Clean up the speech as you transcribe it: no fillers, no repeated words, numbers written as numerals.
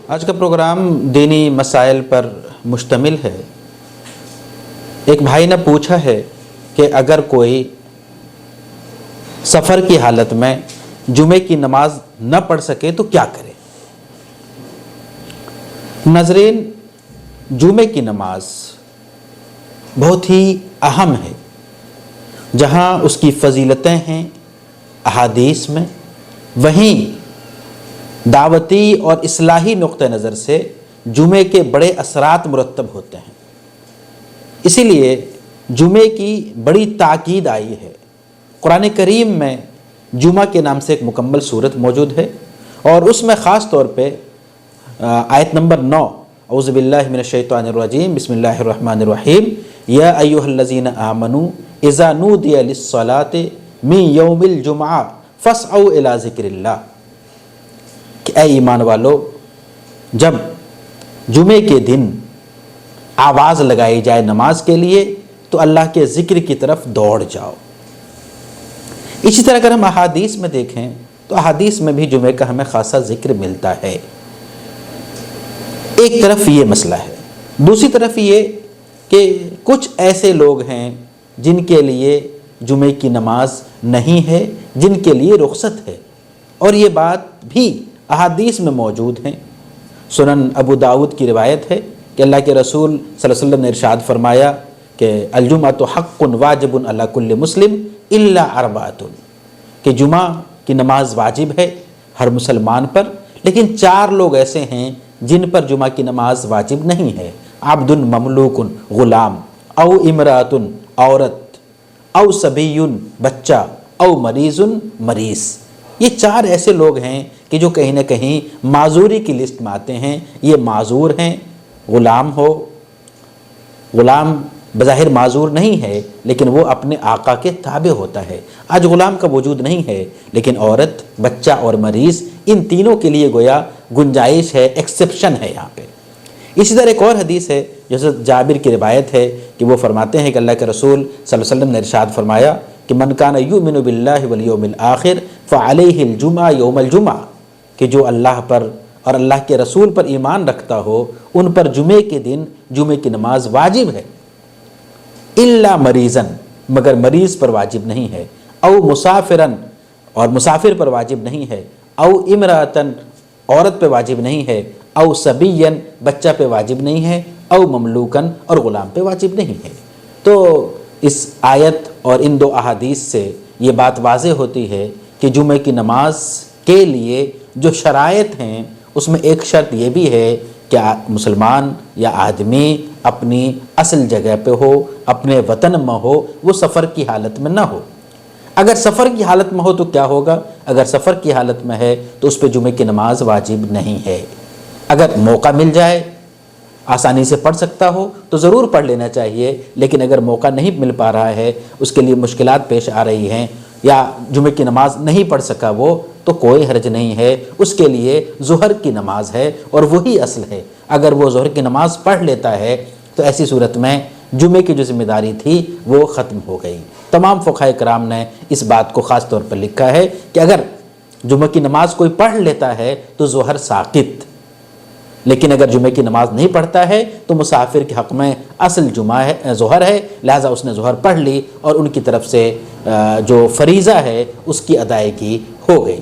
آج کا پروگرام دینی مسائل پر مشتمل ہے۔ ایک بھائی نے پوچھا ہے کہ اگر کوئی سفر کی حالت میں جمعے کی نماز نہ پڑھ سکے تو کیا کرے؟ ناظرین، جمعے کی نماز بہت ہی اہم ہے۔ جہاں اس کی فضیلتیں ہیں احادیث میں، وہیں دعوتی اور اصلاحی نقطہ نظر سے جمعے کے بڑے اثرات مرتب ہوتے ہیں۔ اسی لیے جمعے کی بڑی تاکید آئی ہے۔ قرآن کریم میں جمعہ کے نام سے ایک مکمل صورت موجود ہے، اور اس میں خاص طور پہ آیت نمبر 9، اعوذ باللہ من الشیطان الرجیم، بسم اللہ الرحمن الرحیم، یا ایھا الذین آمنوا اذا نودی للصلاۃ من یوم الجمعہ فاسعوا الی ذکر اللہ، کہ اے ایمان والو، جب جمعے کے دن آواز لگائی جائے نماز کے لیے تو اللہ کے ذکر کی طرف دوڑ جاؤ۔ اسی طرح اگر ہم احادیث میں دیکھیں تو احادیث میں بھی جمعے کا ہمیں خاصا ذکر ملتا ہے۔ ایک طرف یہ مسئلہ ہے، دوسری طرف یہ کہ کچھ ایسے لوگ ہیں جن کے لیے جمعے کی نماز نہیں ہے، جن کے لیے رخصت ہے، اور یہ بات بھی احادیث میں موجود ہیں۔ سنن ابو داؤد کی روایت ہے کہ اللہ کے رسول صلی اللہ علیہ وسلم نے ارشاد فرمایا کہ الجمعۃ حق واجب علی کل مسلم الا اربعۃ، کہ جمعہ کی نماز واجب ہے ہر مسلمان پر، لیکن 4 لوگ ایسے ہیں جن پر جمعہ کی نماز واجب نہیں ہے: عبد مملوک غلام، او امرأۃ عورت، او صبی بچہ، او مریض مریض۔ یہ 4 ایسے لوگ ہیں کہ جو کہیں نہ کہیں معذوری کی لسٹ میں آتے ہیں۔ یہ معذور ہیں۔ غلام ہو، غلام بظاہر معذور نہیں ہے، لیکن وہ اپنے آقا کے تابع ہوتا ہے۔ آج غلام کا وجود نہیں ہے، لیکن عورت، بچہ اور مریض، ان تینوں کے لیے گویا گنجائش ہے، ایکسیپشن ہے یہاں پہ۔ اسی طرح ایک اور حدیث ہے جیسے جابر کی روایت ہے کہ وہ فرماتے ہیں کہ اللہ کے رسول صلی اللہ علیہ وسلم نے ارشاد فرمایا کہ من کان یؤمن باللہ والیوم الآخر فعلیہ الجمعہ یوم الجمعہ، کہ جو اللہ پر اور اللہ کے رسول پر ایمان رکھتا ہو ان پر جمعے کے دن جمعے کی نماز واجب ہے، الا مریضن، مگر مریض پر واجب نہیں ہے، او مسافرن، اور مسافر پر واجب نہیں ہے، او امرأتن، عورت پہ واجب نہیں ہے، او صبین، بچہ پہ واجب نہیں ہے، او مملوکن، اور غلام پہ واجب نہیں ہے۔ تو اس آیت اور ان 2 احادیث سے یہ بات واضح ہوتی ہے کہ جمعے کی نماز کے لیے جو شرائط ہیں اس میں ایک شرط یہ بھی ہے کہ مسلمان یا آدمی اپنی اصل جگہ پہ ہو، اپنے وطن میں ہو، وہ سفر کی حالت میں نہ ہو۔ اگر سفر کی حالت میں ہو تو کیا ہوگا؟ اگر سفر کی حالت میں ہے تو اس پہ جمعے کی نماز واجب نہیں ہے۔ اگر موقع مل جائے، آسانی سے پڑھ سکتا ہو تو ضرور پڑھ لینا چاہیے، لیکن اگر موقع نہیں مل پا رہا ہے، اس کے لیے مشکلات پیش آ رہی ہیں، یا جمعے کی نماز نہیں پڑھ سکا وہ، تو کوئی حرج نہیں ہے، اس کے لیے ظہر کی نماز ہے، اور وہی اصل ہے۔ اگر وہ ظہر کی نماز پڑھ لیتا ہے تو ایسی صورت میں جمعے کی جو ذمہ داری تھی وہ ختم ہو گئی۔ تمام فقہاء کرام نے اس بات کو خاص طور پر لکھا ہے کہ اگر جمعہ کی نماز کوئی پڑھ لیتا ہے تو ظہر ساقط، لیکن اگر جمعے کی نماز نہیں پڑھتا ہے تو مسافر کے حق میں اصل جمعہ ہے، ظہر ہے، لہٰذا اس نے ظہر پڑھ لی اور ان کی طرف سے جو فریضہ ہے اس کی ادائیگی ہو گئی۔